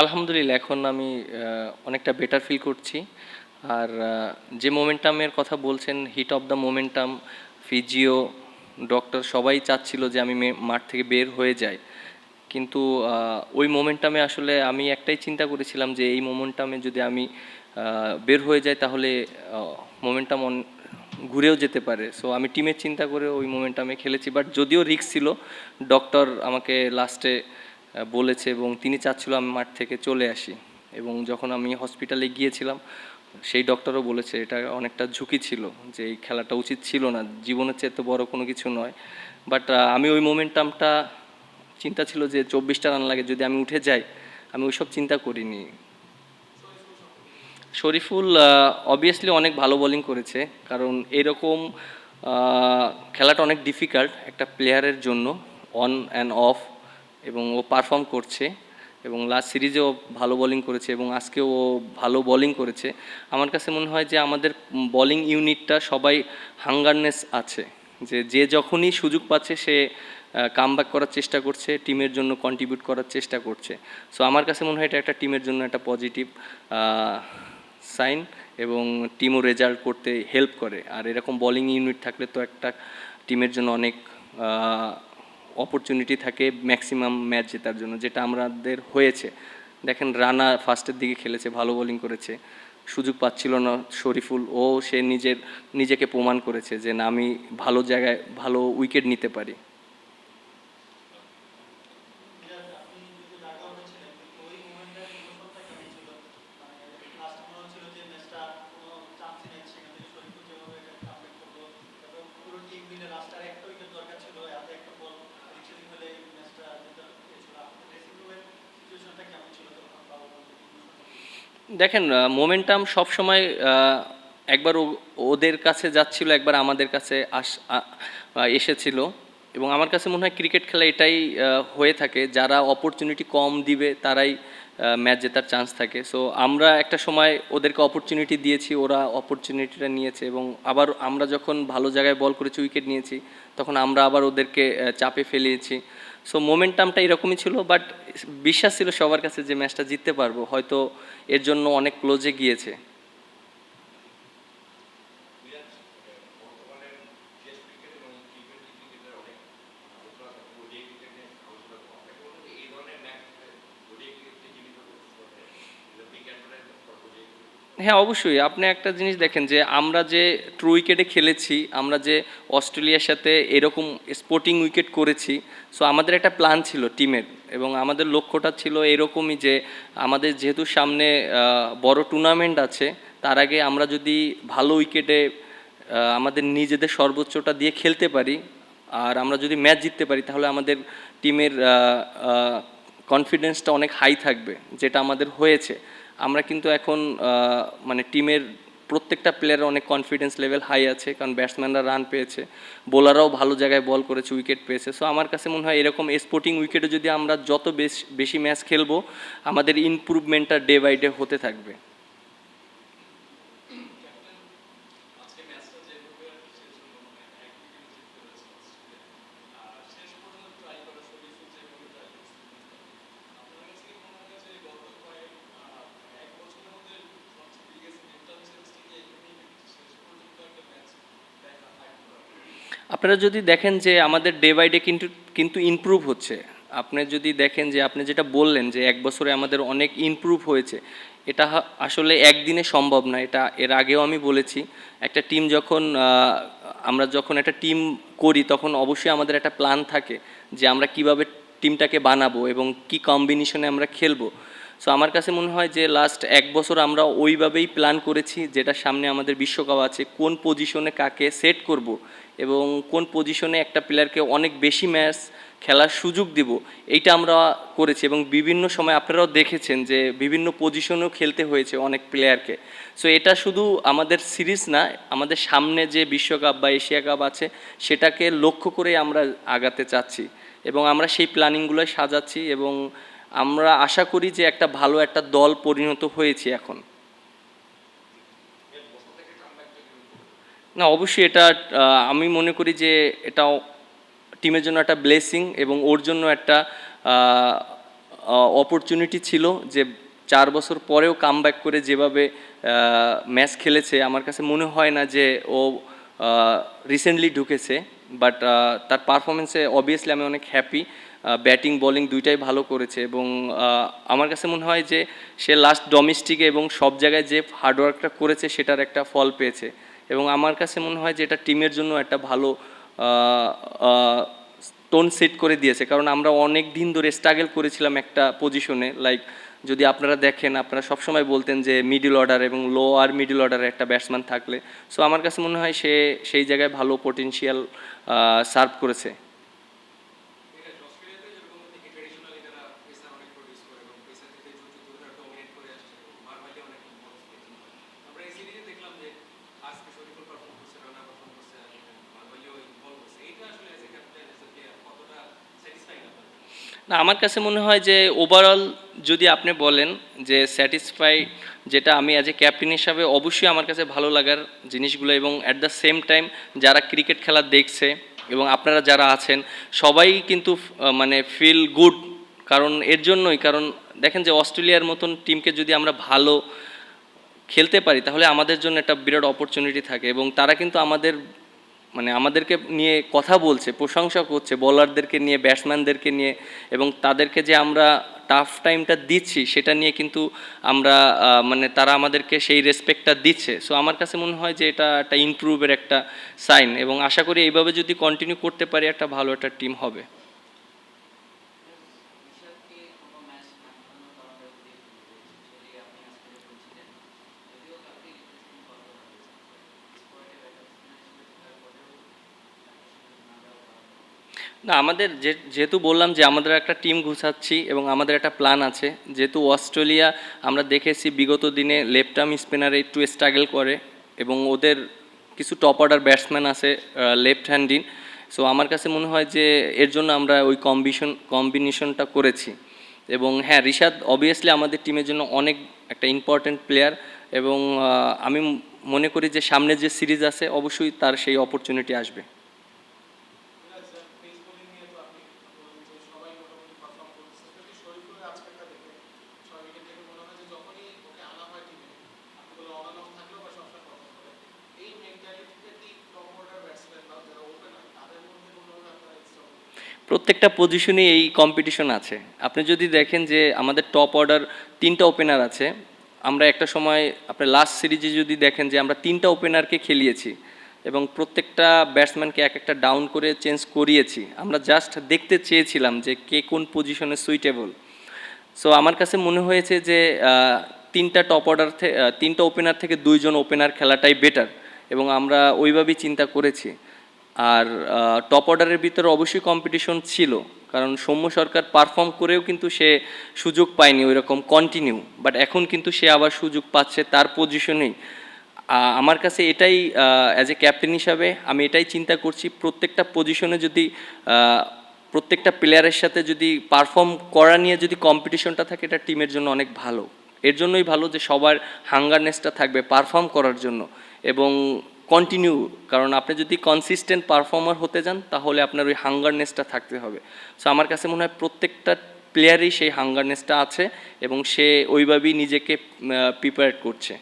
আলহামদুলিল্লাহ এখন আমি অনেকটা বেটার ফিল করছি। আর যে মোমেন্টামের কথা বলছেন, heat of the momentum, physio, doctor সবাই চাচ্ছিল যে আমি মাঠ থেকে বের হয়ে যাই। কিন্তু ওই মোমেন্টামে আসলে আমি একটাই চিন্তা করেছিলাম যে এই মোমেন্টামে যদি আমি বের হয়ে যাই তাহলে মোমেন্টাম ঘুরেও যেতে পারে। সো আমি টিমের চিন্তা করে ওই মোমেন্টামে খেলেছি, বাট যদিও রিস্ক ছিল, ডক্টর আমাকে লাস্টে বলেছে এবং তিনি চাচ্ছিল আমি মাঠ থেকে চলে আসি। এবং যখন আমি হসপিটালে গিয়েছিলাম, সেই ডক্টরও বলেছে এটা অনেকটা ঝুঁকি ছিল, যে এই খেলাটা উচিত ছিল না, জীবনের চেয়ে তো বড় কোনো কিছু নয়। বাট আমি ওই মোমেন্টামটা, চিন্তা ছিল যে 24টা রান লাগে, যদি আমি উঠে যাই, আমি ওইসব চিন্তা করিনি। শরীফুল অবভিয়াসলি অনেক ভালো বোলিং করেছে, কারণ এরকম খেলাটা অনেক ডিফিকাল্ট একটা প্লেয়ারের জন্য, অন অ্যান্ড অফ, এবং ও পারফর্ম করছে। এবং লাস্ট সিরিজেও ভালো বোলিং করেছে এবং আজকেও ও ভালো বোলিং করেছে। আমার কাছে মনে হয় যে আমাদের বোলিং ইউনিটটা সবাই হাঙ্গারনেস আছে, যে যে যখনই সুযোগ পাচ্ছে সে কামব্যাক করার চেষ্টা করছে, টিমের জন্য কন্ট্রিবিউট করার চেষ্টা করছে। সো আমার কাছে মনে হয় এটা একটা টিমের জন্য একটা পজিটিভ সাইন, এবং টিমও রেজাল্ট করতে হেল্প করে। আর এরকম বোলিং ইউনিট থাকলে তো একটা টিমের জন্য অনেক অপরচুনিটি থাকে ম্যাক্সিমাম ম্যাচ জেতার জন্য, যেটা আমাদের হয়েছে। দেখেন, রানা ফার্স্টের দিকে খেলেছে, ভালো বোলিং করেছে, সুযোগ পাচ্ছিল না শরীফুল, ও সে নিজেকে প্রমাণ করেছে যে না, আমি ভালো জায়গায় ভালো উইকেট নিতে পারি। দেখেন, মোমেন্টাম সব সময় একবার ওদের কাছে যাচ্ছিল, একবার আমাদের কাছে এসেছিল। এবং আমার কাছে মনে হয় ক্রিকেট খেলা এটাই হয়ে থাকে, যারা অপরচুনিটি কম দিবে তারাই ম্যাচ জেতার চান্স থাকে। সো আমরা একটা সময় ওদেরকে অপরচুনিটি দিয়েছি, ওরা অপরচুনিটিটা নিয়েছে, এবং আবার আমরা যখন ভালো জায়গায় বল করেছি, উইকেট নিয়েছি, তখন আমরা আবার ওদেরকে চাপে ফেলিয়েছি। সো মোমেন্টামটা এরকমই ছিল, বাট বিশ্বাস ছিল সবার কাছে যে ম্যাচটা জিততে পারবো, হয়তো এর জন্য অনেক ক্লোজে গিয়েছে। হ্যাঁ, অবশ্যই। আপনি একটা জিনিস দেখেন যে আমরা যে ট্রু উইকেটে খেলেছি, আমরা যে অস্ট্রেলিয়ার সাথে এরকম স্পোর্টিং উইকেট করেছি, সো আমাদের একটা প্ল্যান ছিল টিমের, এবং আমাদের লক্ষ্যটা ছিল এরকমই যে আমাদের যেহেতু সামনে বড় টুর্নামেন্ট আছে, তার আগে আমরা যদি ভালো উইকেটে আমাদের নিজেদের সর্বোচ্চটা দিয়ে খেলতে পারি, আর আমরা যদি ম্যাচ জিততে পারি, তাহলে আমাদের টিমের কনফিডেন্সটা অনেক হাই থাকবে, যেটা আমাদের হয়েছে। আমরা কিন্তু এখন মানে টিমের প্রত্যেকটা প্লেয়ারের অনেক কনফিডেন্স লেভেল হাই আছে, কারণ ব্যাটসম্যানরা রান পেয়েছে, বোলাররাও ভালো জায়গায় বল করেছে, উইকেট পেয়েছে। সো আমার কাছে মনে হয় এরকম স্পোর্টিং উইকেটে যদি আমরা যত বেশি ম্যাচ খেলবো, আমাদের ইমপ্রুভমেন্টটা ডে বাই ডে হতে থাকবে। আপনারা যদি দেখেন যে আমাদের ডে বাই ডে কিন্তু কিন্তু ইমপ্রুভ হচ্ছে। আপনি যদি দেখেন যে আপনি যেটা বললেন যে 1 বছরে আমাদের অনেক ইমপ্রুভ হয়েছে, এটা আসলে একদিনে সম্ভব না। এটা এর আগেও আমি বলেছি, একটা টিম যখন আমরা যখন একটা টিম করি, তখন অবশ্যই আমাদের একটা প্ল্যান থাকে যে আমরা কিভাবে টিমটাকে বানাবো এবং কি কম্বিনেশনে আমরা খেলবো। সো আমার কাছে মনে হয় যে লাস্ট 1 বছর আমরা ওইভাবেই প্ল্যান করেছি, যেটা সামনে আমাদের বিশ্বকাপ আছে, কোন পজিশনে কাকে সেট করব এবং কোন পজিশনে একটা প্লেয়ারকে অনেক বেশি ম্যাচ খেলার সুযোগ দিব, এইটা আমরা করেছি। এবং বিভিন্ন সময় আপনারাও দেখেছেন যে বিভিন্ন পজিশনেও খেলতে হয়েছে অনেক প্লেয়ারকে। সো এটা শুধু আমাদের সিরিজ না, আমাদের সামনে যে বিশ্বকাপ বা এশিয়া কাপ আছে, সেটাকে লক্ষ্য করে আমরা আগাতে চাচ্ছি, এবং আমরা সেই প্ল্যানিংগুলোই সাজাচ্ছি, এবং আমরা আশা করি যে একটা ভালো একটা দল পরিণত হয়েছে এখন। না, অবশ্যই এটা আমি মনে করি যে এটাও টিমের জন্য একটা ব্লেসিং, এবং ওর জন্য একটা অপরচুনিটি ছিল যে 4 বছর পরেও কামব্যাক করে যেভাবে ম্যাচ খেলেছে, আমার কাছে মনে হয় না যে ও রিসেন্টলি ঢুকেছে। বাট তার পারফরমেন্সে অবভিয়াসলি আমি অনেক হ্যাপি। ব্যাটিং বোলিং দুইটাই ভালো করেছে এবং আমার কাছে মনে হয় যে সে লাস্ট ডোমেস্টিকে এবং সব জায়গায় যে হার্ডওয়ার্কটা করেছে সেটার একটা ফল পেয়েছে এবং আমার কাছে মনে হয় যে এটা টিমের জন্য একটা ভালো টোন সেট করে দিয়েছে। কারণ আমরা অনেক দিন ধরে স্ট্রাগল করেছিলাম একটা পজিশনে, লাইক যদি আপনারা দেখেন, আপনারা সবসময় বলতেন যে মিডল অর্ডার এবং লো আর মিডল অর্ডারে একটা ব্যাটসম্যান থাকলে। সো আমার কাছে মনে হয় সে সেই জায়গায় ভালো পটেনশিয়াল সার্ভ করেছে। না, আমার কাছে মনে হয় যে ওভারঅল যদি আপনি বলেন যে স্যাটিসফাই, যেটা আমি অ্যাজ এ ক্যাপ্টেন হিসাবে অবশ্যই আমার কাছে ভালো লাগার জিনিসগুলো, এবং অ্যাট দ্য সেম টাইম যারা ক্রিকেট খেলা দেখছে এবং আপনারা যারা আছেন সবাই কিন্তু মানে ফিল গুড। কারণ এর জন্যই, কারণ দেখেন যে অস্ট্রেলিয়ার মতন টিমকে যদি আমরা ভালো খেলতে পারি তাহলে আমাদের জন্য একটা বিরাট অপরচুনিটি থাকে এবং তারা কিন্তু আমাদের মানে আমাদেরকে নিয়ে কথা বলছে, প্রশংসা করছে, বোলারদেরকে নিয়ে, ব্যাটসম্যানদেরকে নিয়ে, এবং তাদেরকে যে আমরা টাফ টাইমটা দিচ্ছি সেটা নিয়ে কিন্তু আমরা মানে তারা আমাদেরকে সেই রেসপেক্টটা দিচ্ছে। সো আমার কাছে মনে হয় যে এটা একটা ইমপ্রুভের একটা সাইন এবং আশা করি এইভাবে যদি কন্টিনিউ করতে পারি একটা ভালো একটা টিম হবে। না, আমাদের যেহেতু বললাম যে আমাদের একটা টিম গুছাচ্ছি এবং আমাদের একটা প্ল্যান আছে। যেহেতু অস্ট্রেলিয়া আমরা দেখেছি বিগত দিনে লেফট আর্ম স্পিনারে একটু স্ট্রাগল করে এবং ওদের কিছু টপ অর্ডার ব্যাটসম্যান আছে লেফট হ্যান্ডিং। সো আমার কাছে মনে হয় যে এর জন্য আমরা ওই কম্বিনেশনটা করেছি। এবং হ্যাঁ, রিশাদ অবভিয়াসলি আমাদের টিমের জন্য অনেক একটা ইম্পর্ট্যান্ট প্লেয়ার এবং আমি মনে করি যে সামনে যে সিরিজ আছে অবশ্যই তার সেই অপরচুনিটি আসবে। প্রত্যেকটা পজিশনে এই কম্পিটিশন আছে। আপনি যদি দেখেন যে আমাদের টপ অর্ডার 3টা ওপেনার আছে। আমরা একটা সময় আপনার লাস্ট সিরিজে যদি দেখেন যে আমরা 3টা ওপেনারকে খেলিয়েছি এবং প্রত্যেকটা ব্যাটসম্যানকে এক একটা ডাউন করে চেঞ্জ করিয়েছি। আমরা জাস্ট দেখতে চেয়েছিলাম যে কে কোন পজিশনে সুইটেবল। সো আমার কাছে মনে হয়েছে যে 3টা টপ অর্ডার 3টা ওপেনার থেকে 2জন ওপেনার খেলাটাই বেটার এবং আমরা ওইভাবেই চিন্তা করেছি। আর টপ অর্ডারের ভিতরে অবশ্যই কম্পিটিশন ছিল, কারণ সৌম্য সরকার পারফর্ম করেও কিন্তু সে সুযোগ পায়নি ওই রকম কন্টিনিউ, বাট এখন কিন্তু সে আবার সুযোগ পাচ্ছে তার পজিশনেই। আমার কাছে এটাই অ্যাজ এ ক্যাপ্টেন হিসাবে আমি এটাই চিন্তা করছি, প্রত্যেকটা পজিশনে যদি প্রত্যেকটা প্লেয়ারের সাথে যদি পারফর্ম করা নিয়ে যদি কম্পিটিশনটা থাকে এটা টিমের জন্য অনেক ভালো। এর জন্যই ভালো যে সবার হাঙ্গারনেসটা থাকবে পারফর্ম করার জন্য এবং কন্টিনিউ, কারণ আপনি যদি কনসিস্টেন্ট পারফর্মার হতে যান তাহলে আপনার ওই হাঙ্গারনেসটা থাকতে হবে। সো আমার কাছে মনে হয় প্রত্যেকটা প্লেয়ারই সেই হাঙ্গারনেসটা আছে এবং সে ওইভাবেই নিজেকে প্রিপেয়ার করছে।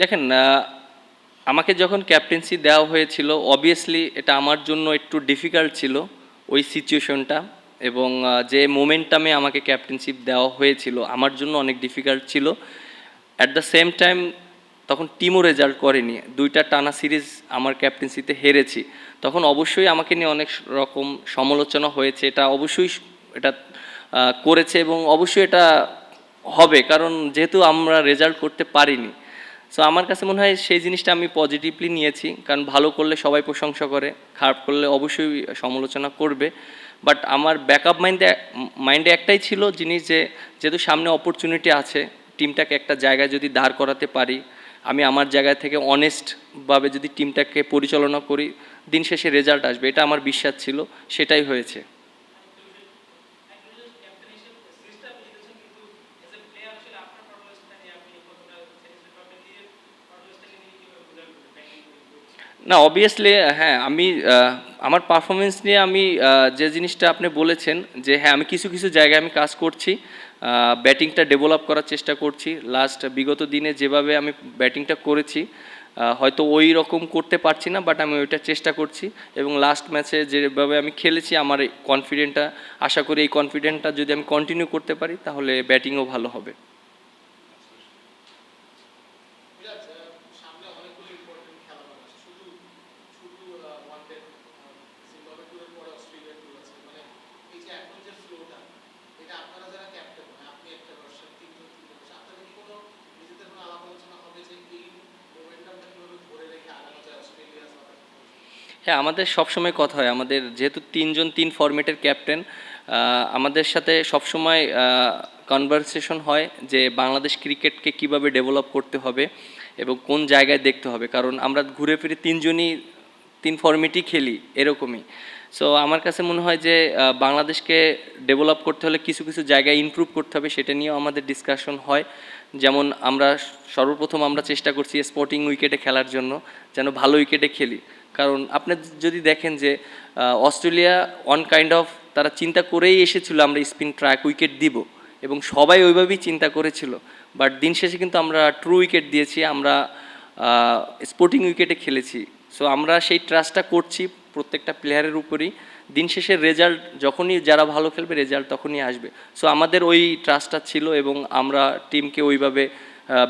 দেখেন, আমাকে যখন ক্যাপ্টেন্সি দেওয়া হয়েছিল অবভিয়াসলি এটা আমার জন্য একটু ডিফিকাল্ট ছিল ওই সিচুয়েশনটা, এবং যে মোমেন্টামে আমাকে ক্যাপ্টেনশিপ দেওয়া হয়েছিল আমার জন্য অনেক ডিফিকাল্ট ছিল। অ্যাট দ্য সেম টাইম তখন টিমও রেজাল্ট করেনি, 2টা টানা সিরিজ আমার ক্যাপ্টেন্সিতে হেরেছি, তখন অবশ্যই আমাকে নিয়ে অনেক রকম সমালোচনা হয়েছে। এটা অবশ্যই এটা করেছে এবং অবশ্যই এটা হবে, কারণ যেহেতু আমরা রেজাল্ট করতে পারিনি। সো আমার কাছে মনে হয় সেই জিনিসটা আমি পজিটিভলি নিয়েছি, কারণ ভালো করলে সবাই প্রশংসা করে, খারাপ করলে অবশ্যই সমালোচনা করবে। বাট আমার ব্যাকআপ মাইন্ডে একটাই ছিল জিনিস যে যেহেতু সামনে অপরচুনিটি আছে, টিমটাকে একটা জায়গায় যদি দাঁড় করাতে পারি, আমি আমার জায়গা থেকে অনেস্টভাবে যদি টিমটাকে পরিচালনা করি, দিন শেষে রেজাল্ট আসবে, এটা আমার বিশ্বাস ছিল, সেটাই হয়েছে। না অবভিয়াসলি হ্যাঁ আমি আমার পারফরমেন্স নিয়ে আমি যে জিনিসটা আপনি বলেছেন যে হ্যাঁ আমি কিছু কিছু জায়গায় আমি কাজ করছি, ব্যাটিংটা ডেভেলপ করার চেষ্টা করছি। লাস্ট বিগত দিনে যেভাবে আমি ব্যাটিংটা করেছি হয়তো ওই রকম করতে পারছি না, বাট আমি ওইটা চেষ্টা করছি। এবং লাস্ট ম্যাচে যেভাবে আমি খেলেছি আমার এই কনফিডেন্টটা, আশা করি এই কনফিডেন্টটা যদি আমি কন্টিনিউ করতে পারি তাহলে ব্যাটিংও ভালো হবে। মিরাজ, সামনে অনেকগুলো ইম্পর্টেন্ট খেলা আছে, শুধু শুধু ওয়ানডে জিম্বাবুয়ে ট্যুরের পরে অস্ট্রেলিয়া ট্যুর আছে, মানে এই যে এখন যে ফ্লোটা, এটা আপনারা যারা ক্যাপ্টেন, মানে আপনি একটা ভার্সন, তিনজন আপনাদের কি কোনো নিজেদের কোনো আলাপ আলোচনা হবে যে এই মোমেন্টামটা কিভাবে ধরে রেখে আগানো যায় অস্ট্রেলিয়া সাউথ আফ্রিকা? হ্যাঁ আমাদের সবসময় কথা হয়, আমাদের যেহেতু তিনজন তিন ফরম্যাটের ক্যাপ্টেন, আমাদের সাথে সবসময় কনভারসেশন হয় যে বাংলাদেশ ক্রিকেটকে কিভাবে ডেভেলপ করতে হবে এবং কোন জায়গায় দেখতে হবে, কারণ আমরা ঘুরে ফিরে তিনজনই তিন ফরম্যাটই খেলি এরকমই। সো আমার কাছে মনে হয় যে বাংলাদেশকে ডেভেলপ করতে হলে কিছু কিছু জায়গায় ইমপ্রুভ করতে হবে, সেটা নিয়েও আমাদের ডিসকাশন হয়। যেমন আমরা সর্বপ্রথম আমরা চেষ্টা করছি স্পোর্টিং উইকেটে খেলার জন্য, যেন ভালো উইকেটে খেলি। কারণ আপনি যদি দেখেন যে অস্ট্রেলিয়া ওয়ান কাইন্ড অফ তারা চিন্তা করেই এসেছিল আমরা স্পিন ট্র্যাক উইকেট দিব, এবং সবাই ওইভাবেই চিন্তা করেছিল। বাট দিন শেষে কিন্তু আমরা ট্রু উইকেট দিয়েছি, আমরা স্পোর্টিং উইকেটে খেলেছি। সো আমরা সেই ট্রাস্টটা করছি প্রত্যেকটা প্লেয়ারের উপরই। দিন শেষে রেজাল্ট যখনই যারা ভালো খেলবে রেজাল্ট তখনই আসবে। সো আমাদের ওই ট্রাস্টটা ছিল এবং আমরা টিমকে ওইভাবে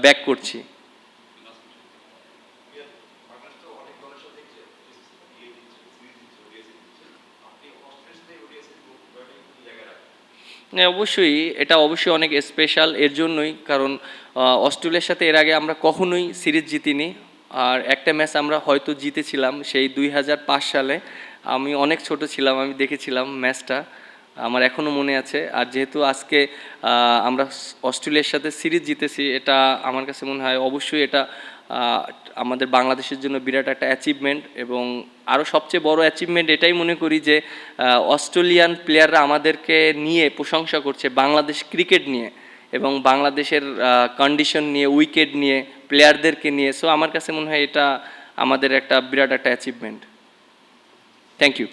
ব্যাক করছি। হ্যাঁ অবশ্যই, এটা অবশ্যই অনেক স্পেশাল এর জন্যই, কারণ অস্ট্রেলিয়ার সাথে এর আগে আমরা কখনোই সিরিজ জিতিনি। আর একটা ম্যাচ আমরা হয়তো জিতেছিলাম সেই 2005 সালে, আমি অনেক ছোট ছিলাম, আমি দেখেছিলাম ম্যাচটা, আমার এখনও মনে আছে। আর যেহেতু আজকে আমরা অস্ট্রেলিয়ার সাথে সিরিজ জিতেছি, এটা আমার কাছে মনে হয় অবশ্যই এটা আহ, আমাদের বাংলাদেশের জন্য বিরাট একটা অ্যাচিভমেন্ট। এবং আরও সবচেয়ে বড় অ্যাচিভমেন্ট এটাই মনে করি যে অস্ট্রেলিয়ান প্লেয়াররা আমাদেরকে নিয়ে প্রশংসা করছে বাংলাদেশ ক্রিকেট নিয়ে এবং বাংলাদেশের কন্ডিশন নিয়ে, উইকেট নিয়ে, প্লেয়ারদেরকে নিয়ে। সো আমার কাছে মনে হয় এটা আমাদের একটা বিরাট একটা অ্যাচিভমেন্ট। Thank you.